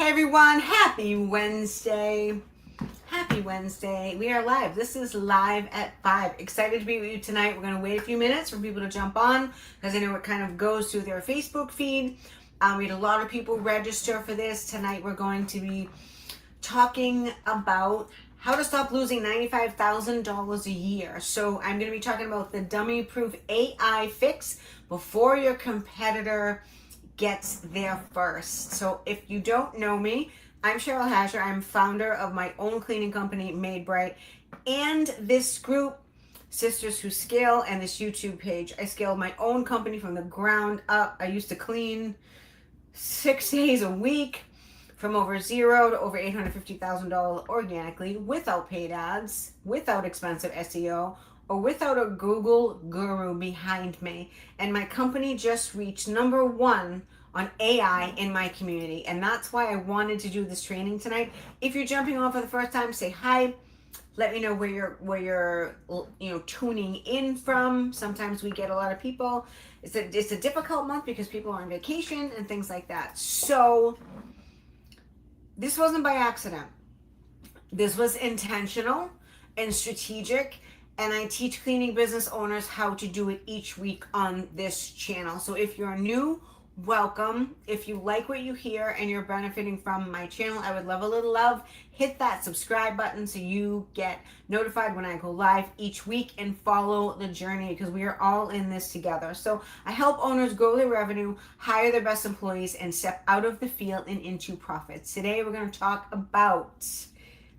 Hi everyone, happy Wednesday. Happy Wednesday. We are live. This is live at 5. Excited to be with you tonight. We're going to wait a few minutes for people to jump on because I know it kind of goes through their Facebook feed. We had a lot of people register for this. Tonight we're going to be talking about how to stop losing $95,000 a year. So I'm going to be talking about the dummy proof AI fix before your competitor gets there first. So if you don't know me, I'm Cheryl Hasher. I'm founder of my own cleaning company, Made Bright, and this group, Sisters Who Scale, and this YouTube page. I scaled my own company from the ground up. I used to clean 6 days a week from over zero to over $850,000 organically without paid ads, without expensive SEO, or without a Google guru behind me. And my company just reached #1 on AI in my community. And that's why I wanted to do this training tonight. If you're jumping on for the first time, say hi. Let me know where you're tuning in from. Sometimes we get a lot of people. It's a difficult month because people are on vacation and things like that. So this wasn't by accident. This was intentional and strategic, and I teach cleaning business owners how to do it each week on this channel. So if you're new, welcome. If you like what you hear and you're benefiting from my channel, I would love a little love. Hit that subscribe button so you get notified when I go live each week, and follow the journey because we are all in this together. So I help owners grow their revenue, hire their best employees, and step out of the field and into profits. Today we're going to talk about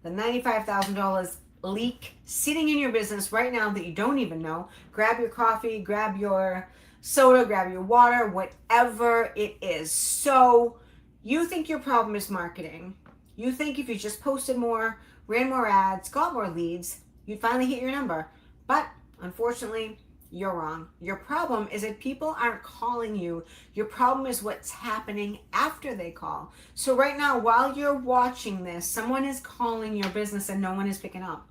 the $95,000 leak sitting in your business right now that you don't even know. Grab your coffee, grab your soda, grab your water, whatever it is. So you think your problem is marketing. You think if you just posted more, ran more ads, got more leads, you'd finally hit your number. But unfortunately, you're wrong. Your problem is that people aren't calling you. Your problem is what's happening after they call. So right now, while you're watching this, someone is calling your business and no one is picking up.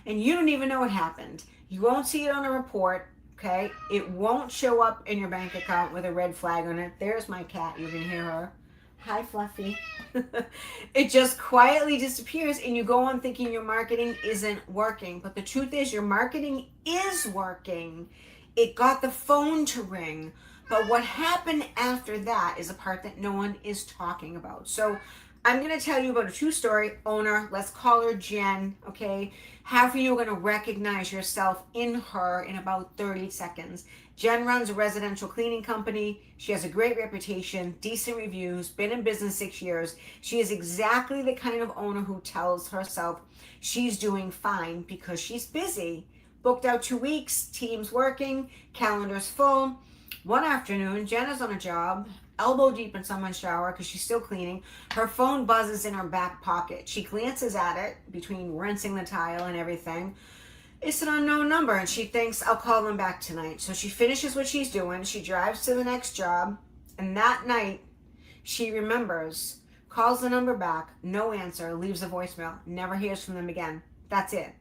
And you don't even know what happened. You won't see it on a report. Okay, it won't show up in your bank account with a red flag on it. There's my cat. You can hear her. Hi, Fluffy. It just quietly disappears, and you go on thinking your marketing isn't working. But the truth is, your marketing is working. It got the phone to ring. But what happened after that is a part that no one is talking about. So I'm going to tell you about a true story owner. Let's call her Jen, okay? Half of you are going to recognize yourself in her in about 30 seconds. Jen runs a residential cleaning company. She has a great reputation, decent reviews, been in business 6 years. She is exactly the kind of owner who tells herself she's doing fine because she's busy. Booked out 2 weeks, team's working, calendar's full. One afternoon, Jen is on a job, elbow deep in someone's shower because she's still cleaning. Her phone buzzes in her back pocket. She glances at it between rinsing the tile and everything. It's an unknown number, and she thinks, I'll call them back tonight. So she finishes what she's doing. She drives to the next job, and that night she remembers, calls the number back, no answer, leaves a voicemail, never hears from them again. That's it.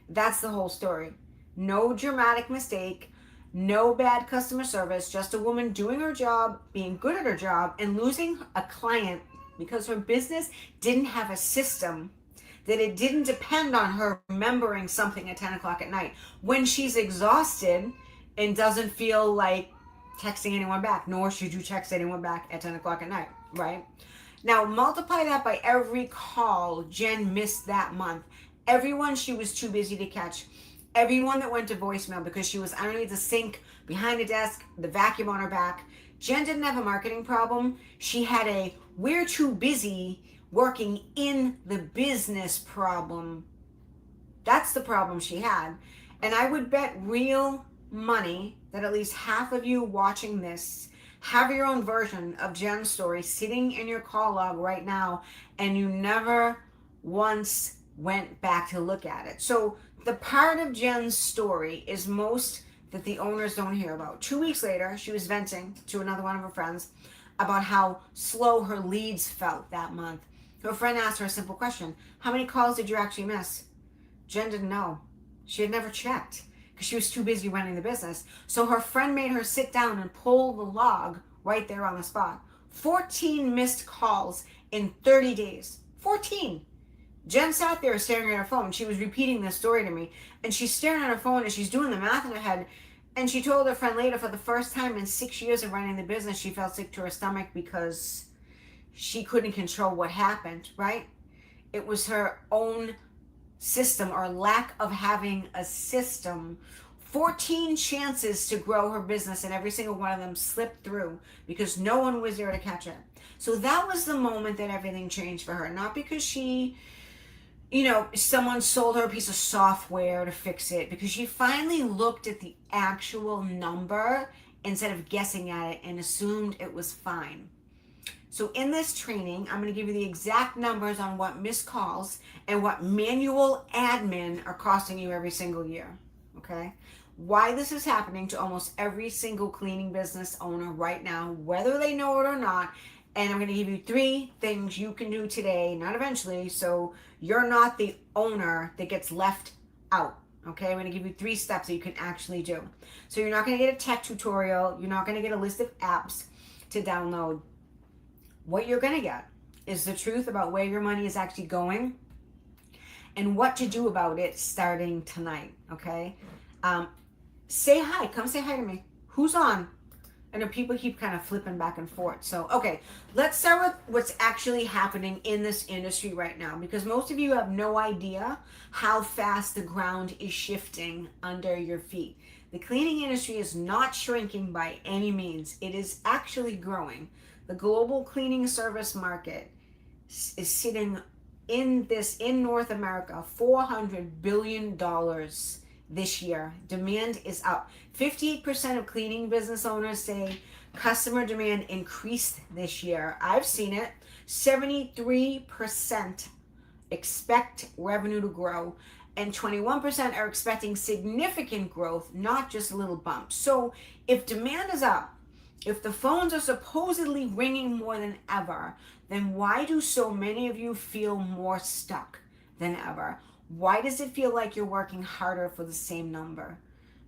That's the whole story. No dramatic mistake. No bad customer service, just a woman doing her job, being good at her job, and losing a client because her business didn't have a system, that it didn't depend on her remembering something at 10 o'clock at night when she's exhausted and doesn't feel like texting anyone back, nor should you text anyone back at 10 o'clock at night, right? Now, multiply that by every call Jen missed that month. Everyone she was too busy to catch. Everyone that went to voicemail because she was underneath the sink, behind a desk, the vacuum on her back. Jen didn't have a marketing problem. She had a we're too busy working in the business problem. That's the problem she had. And I would bet real money that at least half of you watching this have your own version of Jen's story sitting in your call log right now, and you never once went back to look at it. So the part of Jen's story is most that the owners don't hear about. 2 weeks later, she was venting to another one of her friends about how slow her leads felt that month. Her friend asked her a simple question. How many calls did you actually miss? Jen didn't know. She had never checked because she was too busy running the business. So her friend made her sit down and pull the log right there on the spot. 14 missed calls in 30 days. 14. Jen sat there staring at her phone. She was repeating this story to me, and she's staring at her phone and she's doing the math in her head. And she told her friend later, for the first time in 6 years of running the business, she felt sick to her stomach because she couldn't control what happened, right? It was her own system or lack of having a system. 14 chances to grow her business, and every single one of them slipped through because no one was there to catch it. So that was the moment that everything changed for her. Not because she, someone sold her a piece of software to fix it, because she finally looked at the actual number instead of guessing at it and assumed it was fine. So in this training, I'm going to give you the exact numbers on what missed calls and what manual admin are costing you every single year, okay? Why this is happening to almost every single cleaning business owner right now, whether they know it or not. And I'm going to give you 3 things you can do today, not eventually, so you're not the owner that gets left out, okay? I'm going to give you 3 steps that you can actually do. So you're not going to get a tech tutorial. You're not going to get a list of apps to download. What you're going to get is the truth about where your money is actually going and what to do about it starting tonight, okay? Say hi. Come say hi to me. Who's on? I know people keep kind of flipping back and forth. So, okay, let's start with what's actually happening in this industry right now, because most of you have no idea how fast the ground is shifting under your feet. The cleaning industry is not shrinking by any means. It is actually growing. The global cleaning service market is sitting in North America, $400 billion this year. Demand is up. 58% of cleaning business owners say customer demand increased this year. I've seen it. 73% expect revenue to grow, and 21% are expecting significant growth, not just little bumps. So if demand is up, if the phones are supposedly ringing more than ever, then why do so many of you feel more stuck than ever? Why does it feel like you're working harder for the same number?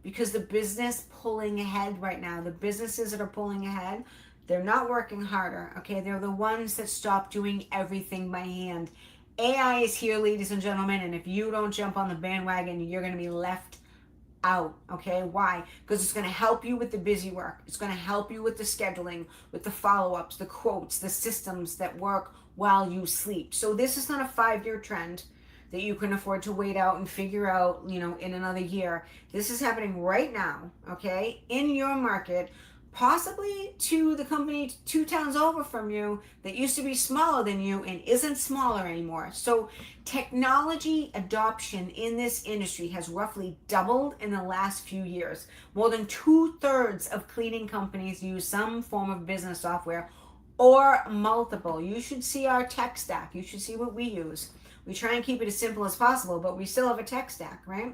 Because the business pulling ahead right now, the businesses that are pulling ahead, they're not working harder, okay? They're the ones that stop doing everything by hand. AI is here, ladies and gentlemen, and if you don't jump on the bandwagon, you're going to be left out, okay? Why? Because it's going to help you with the busy work. It's going to help you with the scheduling, with the follow-ups, the quotes, the systems that work while you sleep. So this is not a 5-year trend that you can afford to wait out and figure out, in another year. This is happening right now, okay, in your market, possibly to the company 2 towns over from you that used to be smaller than you and isn't smaller anymore. So technology adoption in this industry has roughly doubled in the last few years. More than 2/3 of cleaning companies use some form of business software or multiple. You should see our tech stack. You should see what we use. We try and keep it as simple as possible, but we still have a tech stack, right?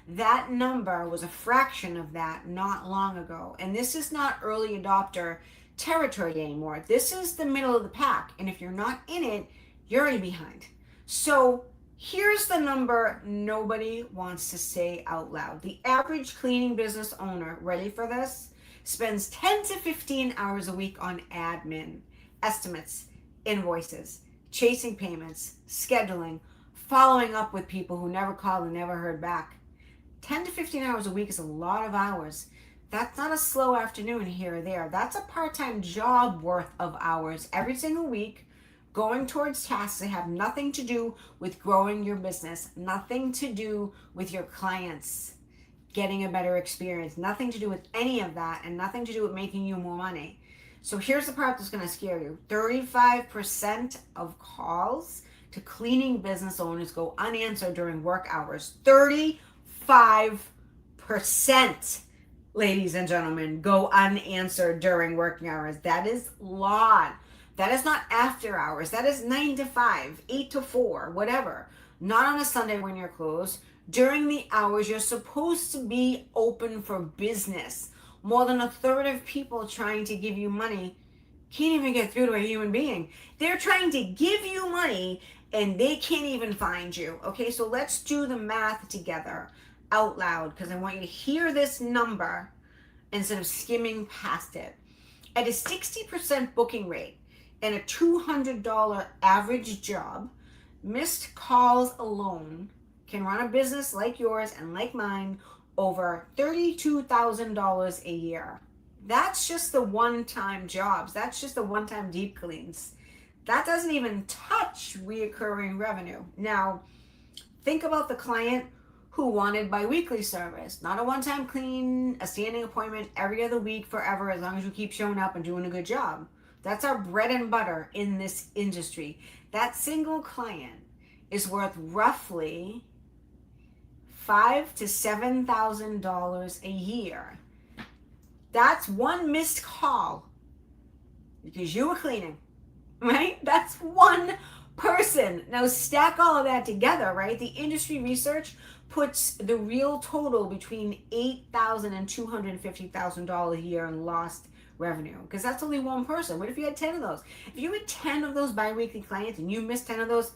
That number was a fraction of that not long ago. And this is not early adopter territory anymore. This is the middle of the pack. And if you're not in it, you're already behind. So here's the number nobody wants to say out loud. The average cleaning business owner, ready for this, spends 10 to 15 hours a week on admin, estimates, invoices, chasing payments, scheduling, following up with people who never called and never heard back. 10 to 15 hours a week is a lot of hours. That's not a slow afternoon here or there. That's a part-time job worth of hours every single week going towards tasks that have nothing to do with growing your business, nothing to do with your clients getting a better experience, nothing to do with any of that, and nothing to do with making you more money. So here's the part that's going to scare you. 35% of calls to cleaning business owners go unanswered during work hours. 35%, ladies and gentlemen, go unanswered during working hours. That is a lot. That is not after hours. That is 9 to 5, 8 to 4, whatever. Not on a Sunday when you're closed. During the hours you're supposed to be open for business. More than 1/3 of people trying to give you money can't even get through to a human being. They're trying to give you money and they can't even find you. Okay, so let's do the math together out loud because I want you to hear this number instead of skimming past it. At a 60% booking rate and a $200 average job, missed calls alone can run a business like yours and like mine over $32,000 a year. That's just the one-time jobs. That's just the one-time deep cleans. That doesn't even touch reoccurring revenue. Now, think about the client who wanted biweekly service, not a one-time clean, a standing appointment every other week forever, as long as you keep showing up and doing a good job. That's our bread and butter in this industry. That single client is worth roughly $5,000 to $7,000 a year. That's one missed call because you were cleaning, right? That's one person. Now stack all of that together, right? The industry research puts the real total between $8,000 and $250,000 a year in lost revenue, because that's only one person. What if you had 10 of those? If you had 10 of those bi-weekly clients and you missed 10 of those,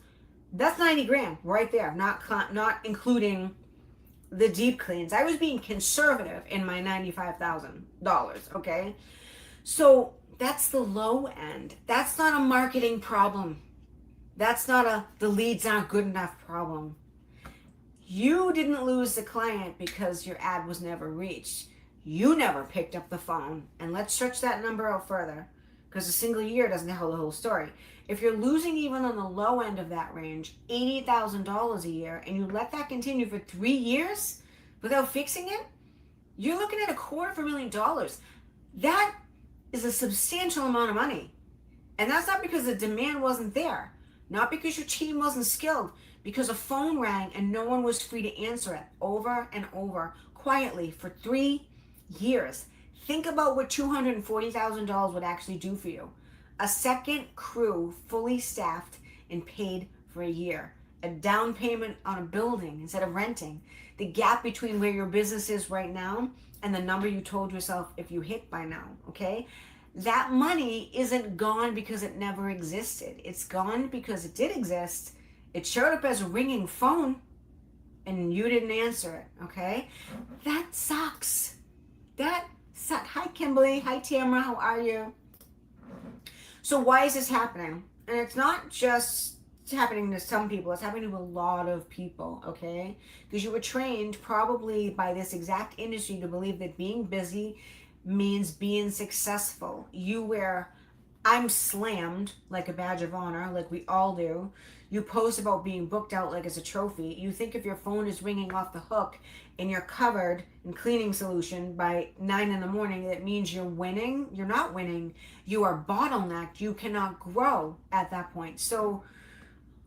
that's 90 grand right there, not including the deep cleans. I was being conservative in my $95,000, okay? So that's the low end. That's not a marketing problem. That's not a the leads aren't good enough problem. You didn't lose the client because your ad was never reached. You never picked up the phone. And let's stretch that number out further, because a single year doesn't tell the whole story. If you're losing even on the low end of that range, $80,000 a year, and you let that continue for 3 years without fixing it, you're looking at $250,000. That is a substantial amount of money. And that's not because the demand wasn't there, not because your team wasn't skilled, because a phone rang and no one was free to answer it over and over quietly for 3 years. Think about what $240,000 would actually do for you. A second crew, fully staffed and paid for a year. A down payment on a building instead of renting. The gap between where your business is right now and the number you told yourself if you hit by now, okay? That money isn't gone because it never existed. It's gone because it did exist. It showed up as a ringing phone and you didn't answer it, okay? That sucks. That sucks. Hi, Kimberly. Hi, Tamara. How are you? So why is this happening? And it's not just happening to some people. It's happening to a lot of people, okay? Because you were trained probably by this exact industry to believe that being busy means being successful. You wear I'm slammed like a badge of honor, like we all do. You post about being booked out like it's a trophy. You think if your phone is ringing off the hook and you're covered in cleaning solution by 9 in the morning, that means you're winning. You're not winning. You are bottlenecked. You cannot grow at that point. So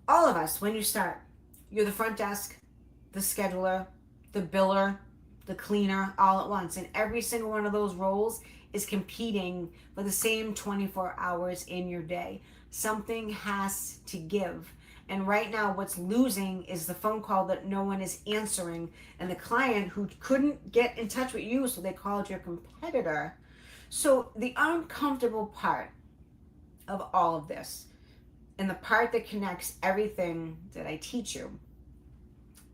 all of us, when you start, you're the front desk, the scheduler, the biller, the cleaner, all at once. And every single one of those roles is competing for the same 24 hours in your day. Something has to give. And right now what's losing is the phone call that no one is answering, and the client who couldn't get in touch with you, so they called your competitor. So the uncomfortable part of all of this, and the part that connects everything that I teach you,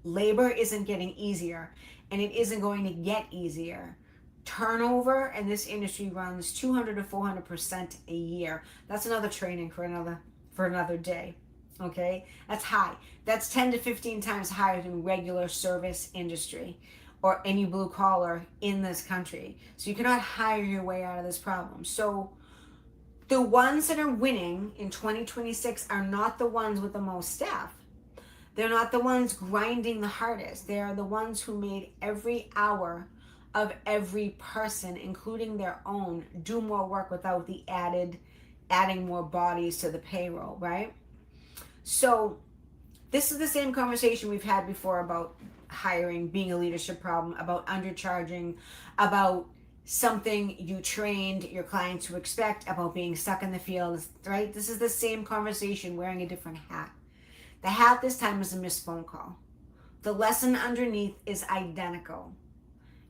labor isn't getting easier, and it isn't going to get easier. Turnover in this industry runs 200 to 400% a year. That's another training for another day. Okay, that's high. That's 10 to 15 times higher than regular service industry or any blue collar in this country. So you cannot hire your way out of this problem. So the ones that are winning in 2026 are not the ones with the most staff. They're not the ones grinding the hardest. They are the ones who made every hour of every person, including their own, do more work without the adding more bodies to the payroll, right? So this is the same conversation we've had before about hiring being a leadership problem, about undercharging, about something you trained your clients to expect, about being stuck in the field, right? This is the same conversation wearing a different hat. The hat this time is a missed phone call. The lesson underneath is identical.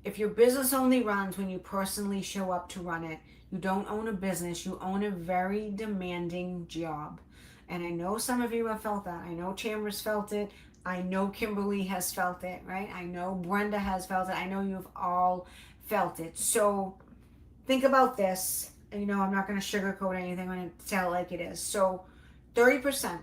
If your business only runs when you personally show up to run it, you don't own a business, you own a very demanding job. And I know some of you have felt that. I know Tamara's felt it. I know Kimberly has felt it, right? I know Brenda has felt it. I know you've all felt it. So think about this. And I'm not going to sugarcoat anything. I'm going to tell it like it is. So 30%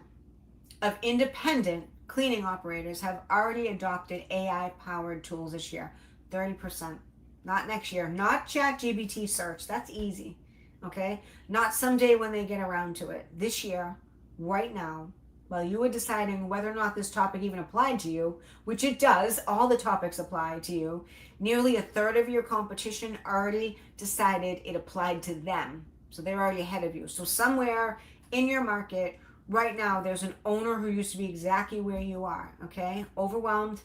of independent cleaning operators have already adopted AI powered tools this year. 30%. Not next year. Not ChatGPT search. That's easy. Okay? Not someday when they get around to it. This year, right now, while you were deciding whether or not this topic even applied to you, which it does, all the topics apply to you, nearly a third of your competition already decided it applied to them. So they're already ahead of you. So somewhere in your market right now, there's an owner who used to be exactly where you are, okay? Overwhelmed,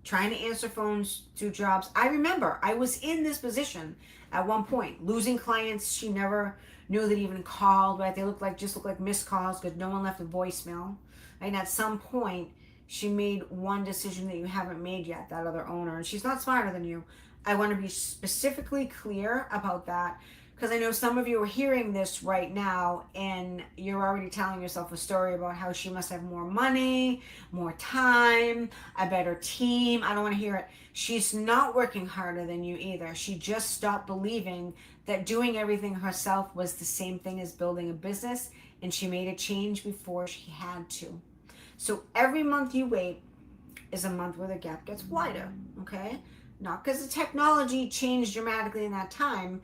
trying to answer phones, do jobs. I remember I was in this position at one point, losing clients she never knew that even called, right? They just look like missed calls because no one left a voicemail. And at some point, she made one decision that you haven't made yet, that other owner, and she's not smarter than you. I want to be specifically clear about that because I know some of you are hearing this right now and you're already telling yourself a story about how she must have more money, more time, a better team. I don't want to hear it. She's not working harder than you either. She just stopped believing that doing everything herself was the same thing as building a business, and she made a change before she had to. So every month you wait is a month where the gap gets wider, okay? Not because the technology changed dramatically in that time,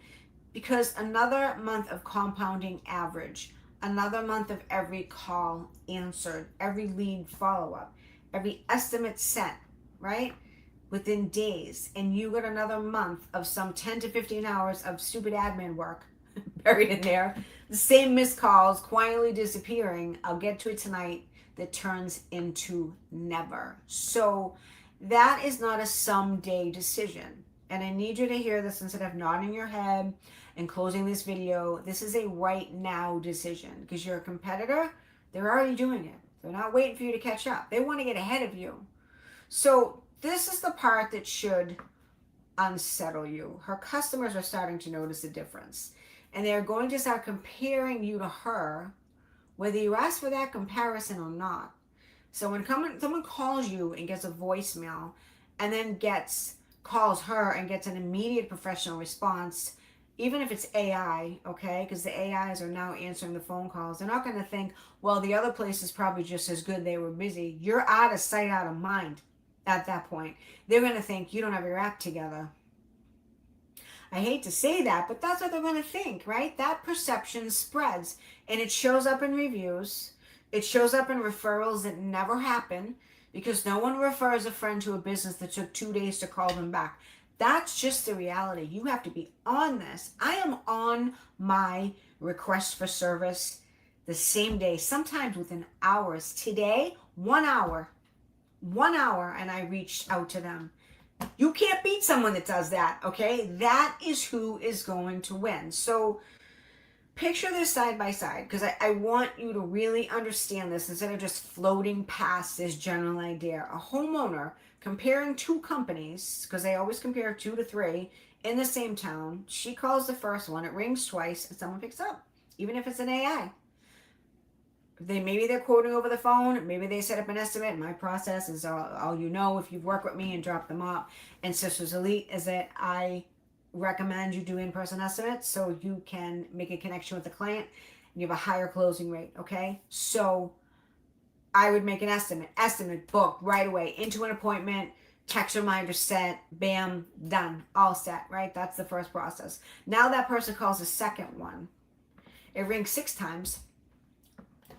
because another month of compounding average, another month of every call answered, every lead follow-up, every estimate set, right? Within days, and you got another month of some 10 to 15 hours of stupid admin work buried in there, the same missed calls quietly disappearing. I'll get to it tonight. That turns into never. So that is not a someday decision. And I need you to hear this instead of nodding your head and closing this video. This is a right now decision because you're a competitor. They're already doing it. They're not waiting for you to catch up. They want to get ahead of you. So this is the part that should unsettle you. Her customers are starting to notice a difference. And they're going to start comparing you to her, whether you ask for that comparison or not. So when someone calls you and gets a voicemail and then calls her and gets an immediate professional response, even if it's AI, okay, because the AIs are now answering the phone calls, they're not going to think, well, the other place is probably just as good, they were busy. You're out of sight, out of mind at that point. They're going to think you don't have your act together. I hate to say that, but that's what they're going to think, right? That perception spreads, and it shows up in reviews. It shows up in referrals that never happen because no one refers a friend to a business that took 2 days to call them back. That's just the reality. You have to be on this. I am on my request for service the same day, sometimes within hours. Today, 1 hour, and I reached out to them. You can't beat someone that does that, okay? That is who is going to win. So picture this side by side because I want you to really understand this instead of just floating past this general idea. A homeowner comparing two companies, because they always compare 2 to 3 in the same town. She calls the first one, it rings twice, and someone picks up, even if it's an AI. Maybe they're quoting over the phone. Maybe they set up an estimate. My process is all you know if you've worked with me and dropped them off. And Sisters Elite is that I recommend you do in-person estimates so you can make a connection with the client and you have a higher closing rate, okay? So I would make an estimate, book right away, into an appointment, text reminder set, bam, done, all set, right? That's the first process. Now that person calls the second one. It rings 6 times.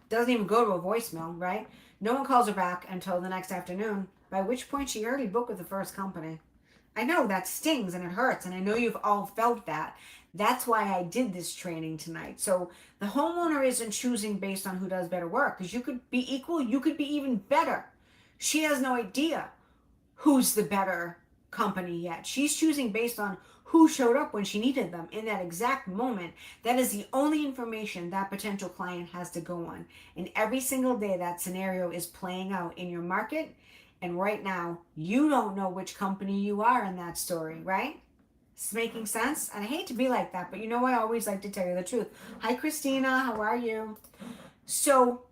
Doesn't even go to a voicemail, right? No one calls her back until the next afternoon, by which point she already booked with the first company. I know that stings and it hurts, and I know you've all felt that. That's why I did this training tonight. So the homeowner isn't choosing based on who does better work, because you could be equal, you could be even better. She has no idea who's the better company yet. She's choosing based on who showed up when she needed them in that exact moment. That is the only information that potential client has to go on. And every single day that scenario is playing out in your market. And right now, you don't know which company you are in that story, right? It's making sense? And I hate to be like that, but you know I always like to tell you the truth. Hi, Christina. How are you? So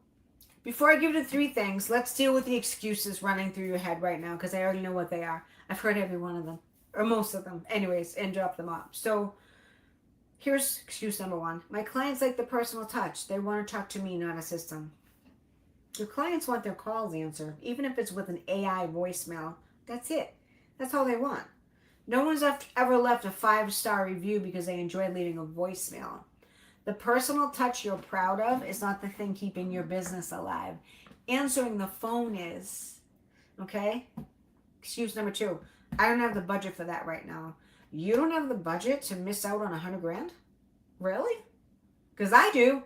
before I give you the 3 things, let's deal with the excuses running through your head right now because I already know what they are. I've heard every one of them. Or most of them, anyways, and drop them off. So Here's excuse number one. My clients like the personal touch. They want to talk to me, not a system. Your clients want their calls answered, even if it's with an AI voicemail. That's it. That's all they want. No one's ever left a 5-star review because they enjoyed leaving a voicemail. The personal touch you're proud of is not the thing keeping your business alive. Answering the phone is. Okay? Excuse number two. I don't have the budget for that right now. You don't have the budget to miss out on $100,000? Really? Because I do.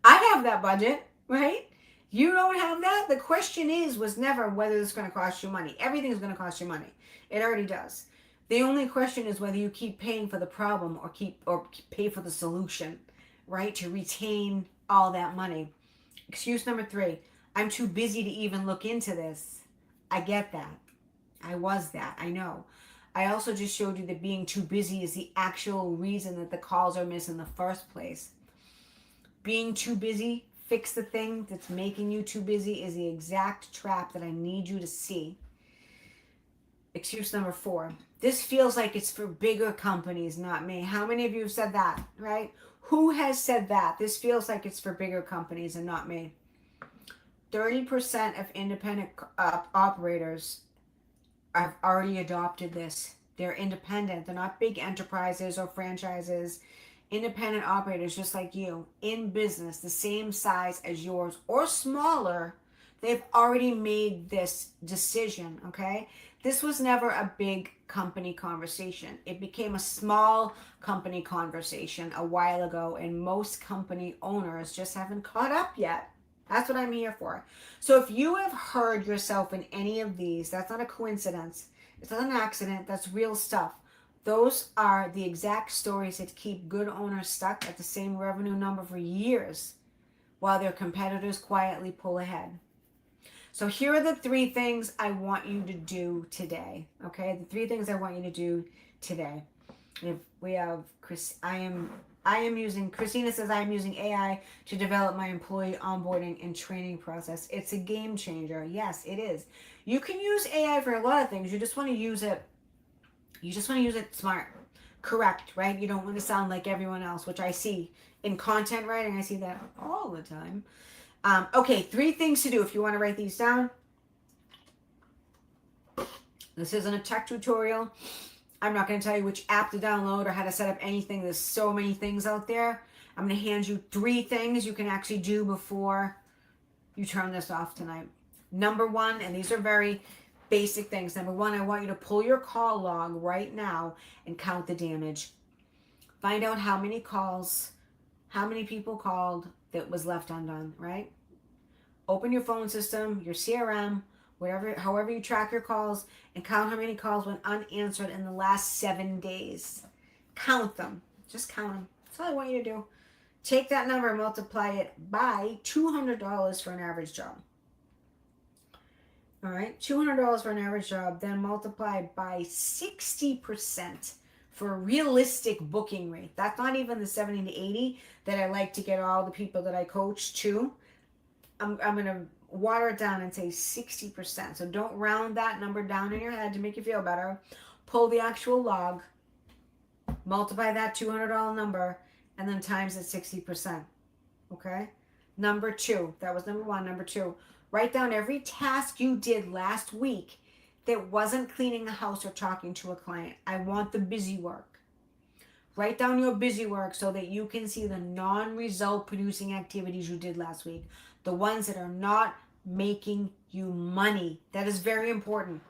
I have that budget, right? You don't have that? The question was never whether it's going to cost you money. Everything's going to cost you money. It already does. The only question is whether you keep paying for the problem or pay for the solution, right? To retain all that money. Excuse number three. I'm too busy to even look into this. I get that. I was that. I know. I also just showed you that being too busy is the actual reason that the calls are missed in the first place. Being too busy, fix the thing that's making you too busy, is the exact trap that I need you to see. Excuse number four. This feels like it's for bigger companies, not me. How many of you have said that, right? Who has said that? This feels like it's for bigger companies and not me. 30% of independent operators have already adopted this. They're independent. They're not big enterprises or franchises. Independent operators just like you, in business, the same size as yours or smaller, they've already made this decision, okay? This was never a big company conversation. It became a small company conversation a while ago, and most company owners just haven't caught up yet. That's what I'm here for. So if you have heard yourself in any of these, that's not a coincidence. It's not an accident. That's real stuff. Those are the exact stories that keep good owners stuck at the same revenue number for years while their competitors quietly pull ahead. So here are the 3 things I want you to do today. Okay, the 3 things I want you to do today. If we have Chris, Christina says I am using AI to develop my employee onboarding and training process. It's a game changer. Yes, it is. You can use AI for a lot of things. You just want to use it. You just want to use it smart, correct, right? You don't want to sound like everyone else, which I see in content writing. I see that all the time. Okay, 3 things to do if you want to write these down. This isn't a tech tutorial. I'm not going to tell you which app to download or how to set up anything. There's so many things out there. I'm going to hand you 3 things you can actually do before you turn this off tonight. Number 1, and these are very basic things. Number 1, I want you to pull your call log right now and count the damage. Find out how many calls, how many people called that was left undone, right? Open your phone system, your CRM, however you track your calls, and count how many calls went unanswered in the last 7 days. Count them. Just count them. That's all I want you to do. Take that number and multiply it by $200 for an average job. All right, $200 for an average job, then multiply by 60% for a realistic booking rate. That's not even the 70 to 80 that I like to get all the people that I coach to. I'm going to water it down and say 60%. So don't round that number down in your head to make you feel better. Pull the actual log, multiply that $200 number, and then times it 60%. Okay? Number 2. That was number 1. Number 2. Write down every task you did last week that wasn't cleaning the house or talking to a client. I want the busy work. Write down your busy work so that you can see the non-result producing activities you did last week. The ones that are not making you money. That is very important.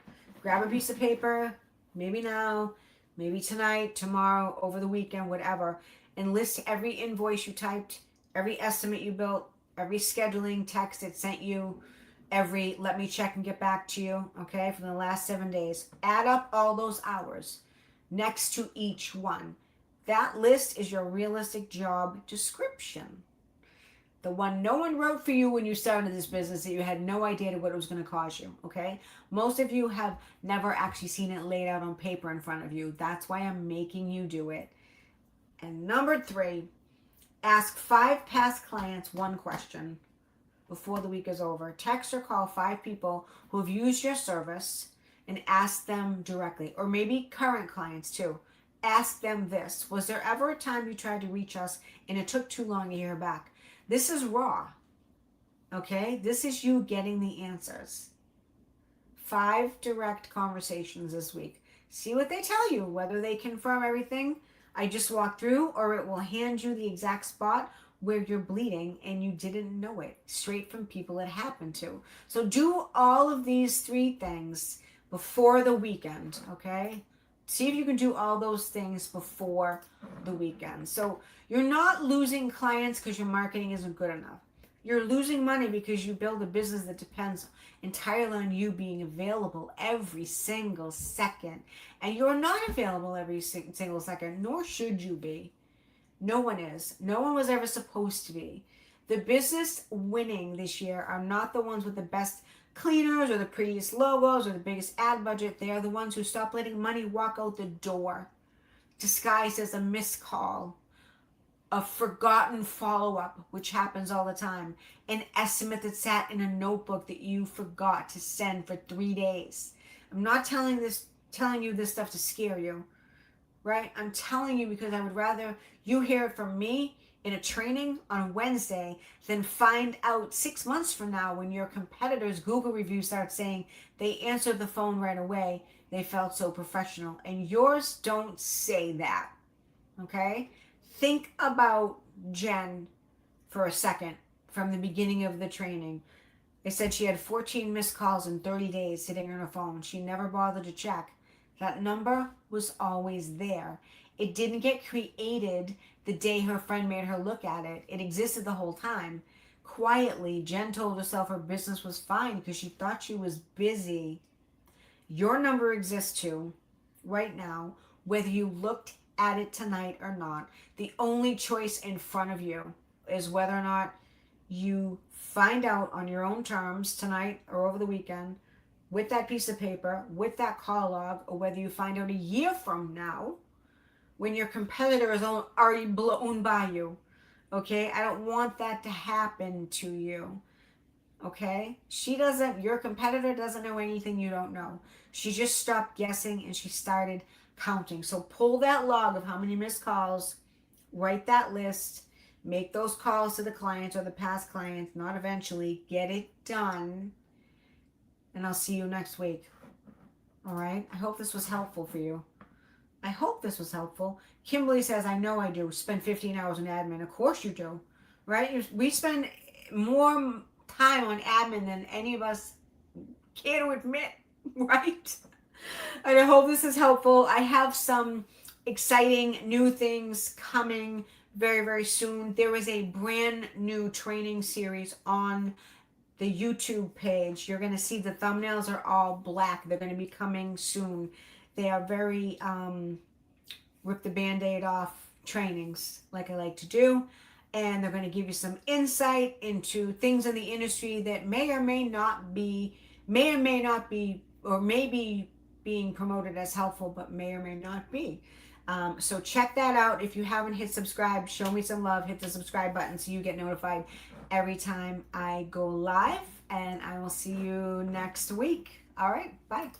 Grab a piece of paper, maybe now, maybe tonight, tomorrow, over the weekend, whatever, and list every invoice you typed, every estimate you built, every scheduling text it sent you, every let me check and get back to you, okay, from the last 7 days. Add up all those hours next to each one. That list is your realistic job description. The one no one wrote for you when you started this business that you had no idea what it was going to cost you, okay? Most of you have never actually seen it laid out on paper in front of you. That's why I'm making you do it. And number 3, ask 5 past clients 1 question before the week is over. Text or call 5 people who have used your service and ask them directly, or maybe current clients too. ask them this: was there ever a time you tried to reach us and it took too long to hear back? This is raw. Okay? This is you getting the answers. 5 direct conversations this week. See what they tell you, whether they confirm everything I just walked through, or it will hand you the exact spot where you're bleeding and you didn't know it, straight from people it happened to. So do all of these 3 things before the weekend, okay? See if you can do all those things before the weekend. So you're not losing clients because your marketing isn't good enough. You're losing money because you build a business that depends entirely on you being available every single second. And you're not available every single second, nor should you be. No one is. No one was ever supposed to be. The business winning this year are not the ones with the best cleaners or the prettiest logos or the biggest ad budget. They are the ones who stop letting money walk out the door, disguised as a missed call, a forgotten follow-up, which happens all the time, an estimate that sat in a notebook that you forgot to send for 3 days. I'm not telling you this stuff to scare you, right? I'm telling you because I would rather you hear it from me in a training on Wednesday than find out 6 months from now when your competitors' Google reviews start saying they answered the phone right away, they felt so professional, and yours don't say that, okay? Think about Jen for a second from the beginning of the training. They said she had 14 missed calls in 30 days sitting on her phone. She never bothered to check. That number was always there. It didn't get created the day her friend made her look at it. It existed the whole time. Quietly, Jen told herself her business was fine because she thought she was busy. Your number exists too, right now, whether you looked at it tonight or not. The only choice in front of you is whether or not you find out on your own terms tonight or over the weekend with that piece of paper, with that call log, or whether you find out a year from now when your competitor is already blown by you. Okay? I don't want that to happen to you. Okay? Your competitor doesn't know anything you don't know. She just stopped guessing and she started counting. So pull that log of how many missed calls, write that list, make those calls to the clients or the past clients, not eventually, get it done, and I'll see you next week. All right? I hope this was helpful for you. I hope this was helpful. Kimberly says, I know I do. Spend 15 hours in admin. Of course you do. Right? We spend more time on admin than any of us care to admit. Right? And I hope this is helpful. I have some exciting new things coming very, very soon. There is a brand new training series on the YouTube page. You're going to see the thumbnails are all black. They're going to be coming soon. They are very rip the band-aid off trainings like I like to do. And they're going to give you some insight into things in the industry that may may not be, or may be being promoted as helpful, but may or may not be. So check that out. If you haven't hit subscribe, show me some love. Hit the subscribe button so you get notified every time I go live. And I will see you next week. All right. Bye.